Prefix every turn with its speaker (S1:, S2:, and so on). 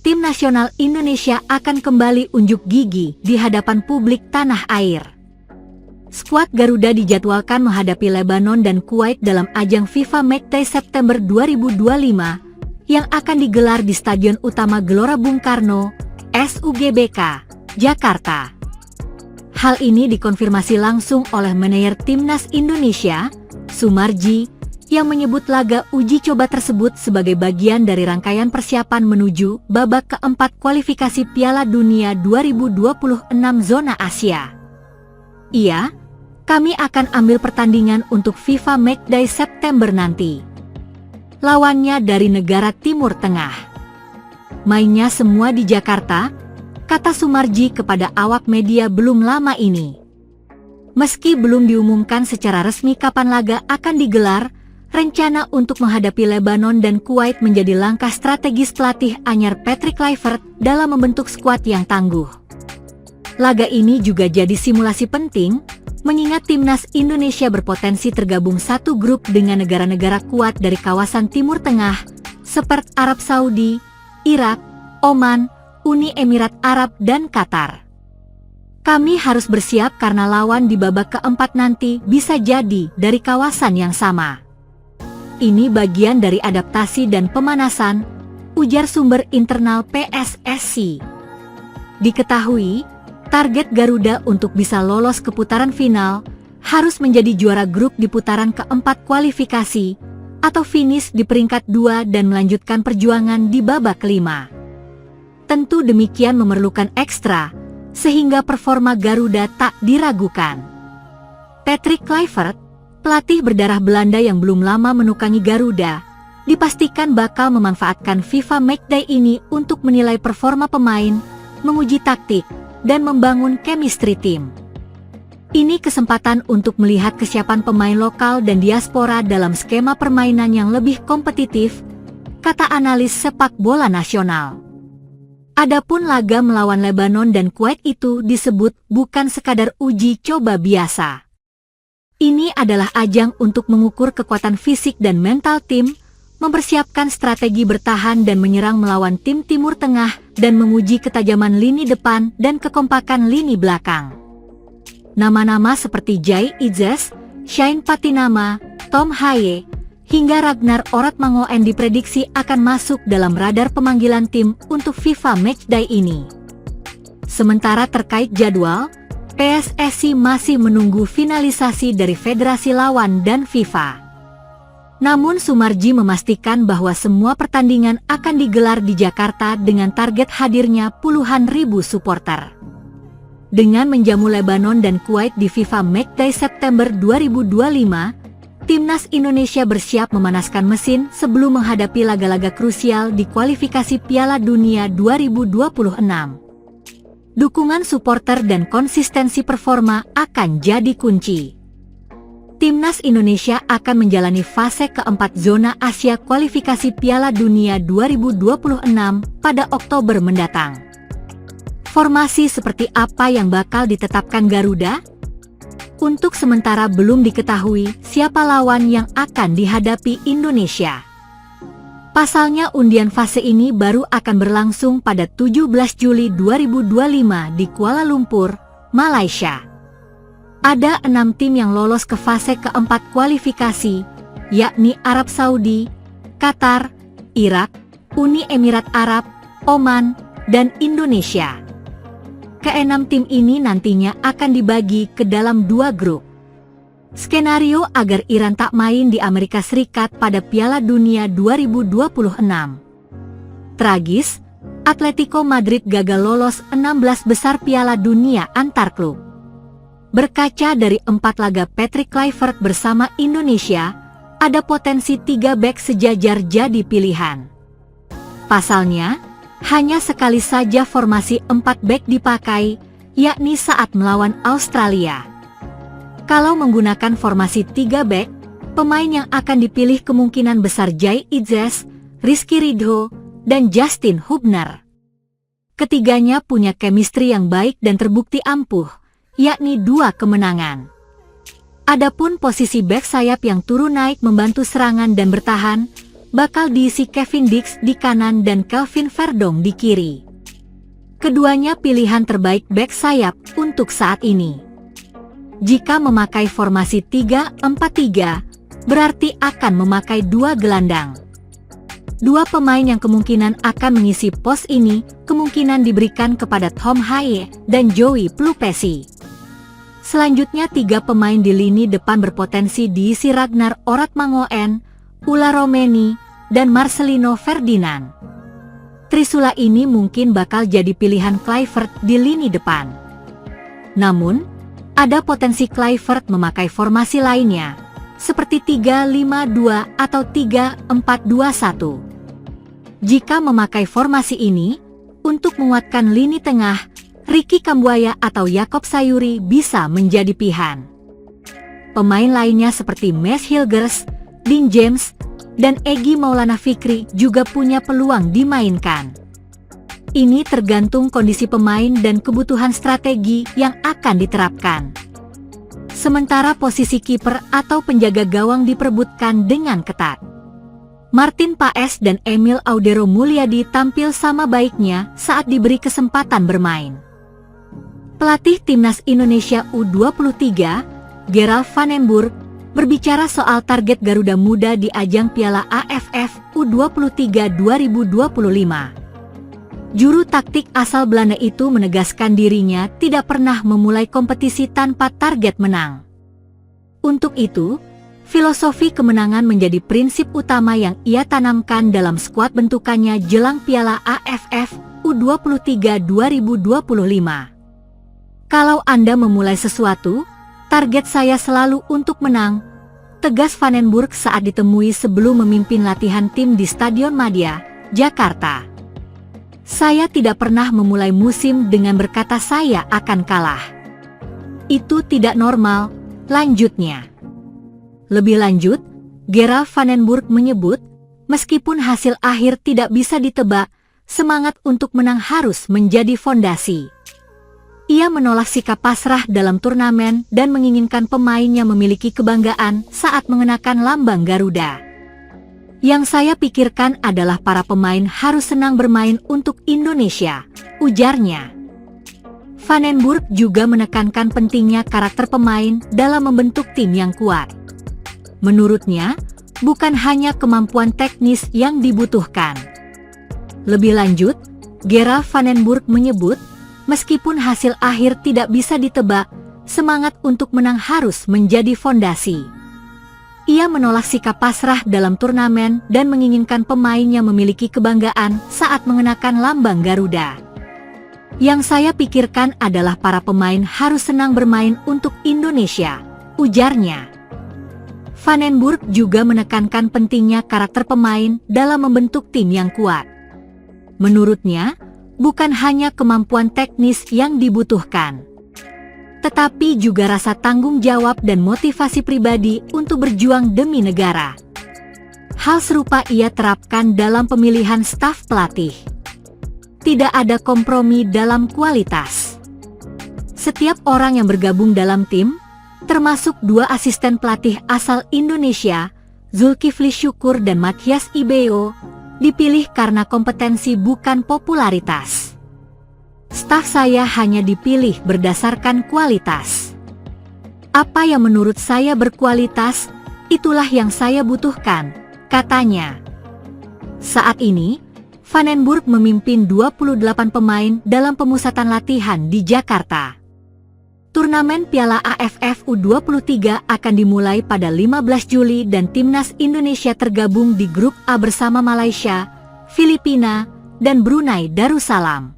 S1: tim nasional Indonesia akan kembali unjuk gigi di hadapan publik tanah air. Skuad Garuda dijadwalkan menghadapi Lebanon dan Kuwait dalam ajang FIFA Matchday September 2025 yang akan digelar di Stadion Utama Gelora Bung Karno, SUGBK, Jakarta. Hal ini dikonfirmasi langsung oleh manajer Timnas Indonesia, Sumarji, yang menyebut laga uji coba tersebut sebagai bagian dari rangkaian persiapan menuju babak keempat kualifikasi Piala Dunia 2026 zona Asia. Kami akan ambil pertandingan untuk FIFA Matchday September nanti. Lawannya dari negara Timur Tengah. Mainnya semua di Jakarta, kata Sumarji kepada awak media belum lama ini. Meski belum diumumkan secara resmi kapan laga akan digelar, rencana untuk menghadapi Lebanon dan Kuwait menjadi langkah strategis pelatih anyar Patrick Kluivert dalam membentuk skuad yang tangguh. Laga ini juga jadi simulasi penting, mengingat Timnas Indonesia berpotensi tergabung satu grup dengan negara-negara kuat dari kawasan Timur Tengah, seperti Arab Saudi, Irak, Oman, Uni Emirat Arab, dan Qatar. Kami harus bersiap karena lawan di babak keempat nanti bisa jadi dari kawasan yang sama. Ini bagian dari adaptasi dan pemanasan, ujar sumber internal PSSI. Diketahui, target Garuda untuk bisa lolos ke putaran final harus menjadi juara grup di putaran keempat kualifikasi atau finish di peringkat 2 dan melanjutkan perjuangan di babak kelima. Tentu demikian memerlukan ekstra, sehingga performa Garuda tak diragukan. Patrick Kluivert, pelatih berdarah Belanda yang belum lama menukangi Garuda, dipastikan bakal memanfaatkan FIFA Matchday ini untuk menilai performa pemain, menguji taktik, dan membangun chemistry tim. Ini kesempatan untuk melihat kesiapan pemain lokal dan diaspora dalam skema permainan yang lebih kompetitif, kata analis sepak bola nasional. Adapun laga melawan Lebanon dan Kuwait itu disebut bukan sekadar uji coba biasa. Ini adalah ajang untuk mengukur kekuatan fisik dan mental tim, mempersiapkan strategi bertahan dan menyerang melawan tim Timur Tengah, dan menguji ketajaman lini depan dan kekompakan lini belakang. Nama-nama seperti Jai Idzes, Shane Patinama, Tom Haye, hingga Ragnar Oratmangoen diprediksi akan masuk dalam radar pemanggilan tim untuk FIFA Matchday ini. Sementara terkait jadwal, PSSI masih menunggu finalisasi dari federasi lawan dan FIFA. Namun Sumarji memastikan bahwa semua pertandingan akan digelar di Jakarta dengan target hadirnya puluhan ribu supporter. Dengan menjamu Lebanon dan Kuwait di FIFA Matchday September 2025, Timnas Indonesia bersiap memanaskan mesin sebelum menghadapi laga-laga krusial di kualifikasi Piala Dunia 2026. Dukungan supporter dan konsistensi performa akan jadi kunci. Timnas Indonesia akan menjalani fase keempat zona Asia kualifikasi Piala Dunia 2026 pada Oktober mendatang. Formasi seperti apa yang bakal ditetapkan Garuda? Untuk sementara belum diketahui siapa lawan yang akan dihadapi Indonesia. Pasalnya undian fase ini baru akan berlangsung pada 17 Juli 2025 di Kuala Lumpur, Malaysia. Ada 6 tim yang lolos ke fase keempat kualifikasi, yakni Arab Saudi, Qatar, Irak, Uni Emirat Arab, Oman, dan Indonesia. Ke-6 tim ini nantinya akan dibagi ke dalam 2 grup. Skenario agar Iran tak main di Amerika Serikat pada Piala Dunia 2026. Tragis, Atletico Madrid gagal lolos 16 besar Piala Dunia antar klub. Berkaca dari 4 laga Patrick Kluivert bersama Indonesia, ada potensi 3 bek sejajar jadi pilihan. Pasalnya, hanya sekali saja formasi 4 bek dipakai, yakni saat melawan Australia. Kalau menggunakan formasi 3 bek, pemain yang akan dipilih kemungkinan besar Jai Idzes, Rizky Ridho, dan Justin Hubner. Ketiganya punya chemistry yang baik dan terbukti ampuh, yakni 2 kemenangan. Adapun posisi bek sayap yang turun naik membantu serangan dan bertahan, bakal diisi Kevin Dix di kanan dan Kelvin Verdong di kiri. Keduanya pilihan terbaik bek sayap untuk saat ini. Jika memakai formasi 3-4-3, berarti akan memakai dua gelandang. Dua pemain yang kemungkinan akan mengisi pos ini kemungkinan diberikan kepada Tom Haye dan Joey Plupesi. Selanjutnya tiga pemain di lini depan berpotensi diisi Ragnar Oratmangoen, Ula Romeni, dan Marcelino Ferdinand. Trisula ini mungkin bakal jadi pilihan Kluivert di lini depan. Namun, ada potensi Kluivert memakai formasi lainnya, seperti 3-5-2 atau 3-4-2-1. Jika memakai formasi ini, untuk menguatkan lini tengah, Ricky Kambuaya atau Jakob Sayuri bisa menjadi pilihan. Pemain lainnya seperti Mads Hilgers, Dean James, dan Egy Maulana Fikri juga punya peluang dimainkan. Ini tergantung kondisi pemain dan kebutuhan strategi yang akan diterapkan. Sementara posisi kiper atau penjaga gawang diperebutkan dengan ketat. Martin Paes dan Emil Audero Mulyadi tampil sama baiknya saat diberi kesempatan bermain. Pelatih Timnas Indonesia U23, Gerald van den Burg, berbicara soal target Garuda Muda di ajang Piala AFF U23 2025. Juru taktik asal Belanda itu menegaskan dirinya tidak pernah memulai kompetisi tanpa target menang. Untuk itu, filosofi kemenangan menjadi prinsip utama yang ia tanamkan dalam skuad bentukannya jelang Piala AFF U23 2025. Kalau Anda memulai sesuatu, target saya selalu untuk menang, tegas van den Burg saat ditemui sebelum memimpin latihan tim di Stadion Madia, Jakarta. Saya tidak pernah memulai musim dengan berkata saya akan kalah. Itu tidak normal, lanjutnya. Lebih lanjut, Gerald van den Burg menyebut, meskipun hasil akhir tidak bisa ditebak, semangat untuk menang harus menjadi fondasi. Ia menolak sikap pasrah dalam turnamen dan menginginkan pemainnya memiliki kebanggaan saat mengenakan lambang Garuda. Yang saya pikirkan adalah para pemain harus senang bermain untuk Indonesia, ujarnya. Van den Burg juga menekankan pentingnya karakter pemain dalam membentuk tim yang kuat. Menurutnya, bukan hanya kemampuan teknis yang dibutuhkan. Lebih lanjut, Gerald van den Burg menyebut, meskipun hasil akhir tidak bisa ditebak, semangat untuk menang harus menjadi fondasi. Ia menolak sikap pasrah dalam turnamen dan menginginkan pemainnya memiliki kebanggaan saat mengenakan lambang Garuda. Yang saya pikirkan adalah para pemain harus senang bermain untuk Indonesia, ujarnya. Van den Burg juga menekankan pentingnya karakter pemain dalam membentuk tim yang kuat. Menurutnya, bukan hanya kemampuan teknis yang dibutuhkan, tetapi juga rasa tanggung jawab dan motivasi pribadi untuk berjuang demi negara. Hal serupa ia terapkan dalam pemilihan staf pelatih. Tidak ada kompromi dalam kualitas. Setiap orang yang bergabung dalam tim, termasuk dua asisten pelatih asal Indonesia, Zulkifli Syukur dan Mathias Ibeo, dipilih karena kompetensi bukan popularitas. Staf saya hanya dipilih berdasarkan kualitas. Apa yang menurut saya berkualitas, itulah yang saya butuhkan, katanya. Saat ini, Van den Burg memimpin 28 pemain dalam pemusatan latihan di Jakarta. Turnamen Piala AFF U23 akan dimulai pada 15 Juli dan Timnas Indonesia tergabung di grup A bersama Malaysia, Filipina, dan Brunei Darussalam.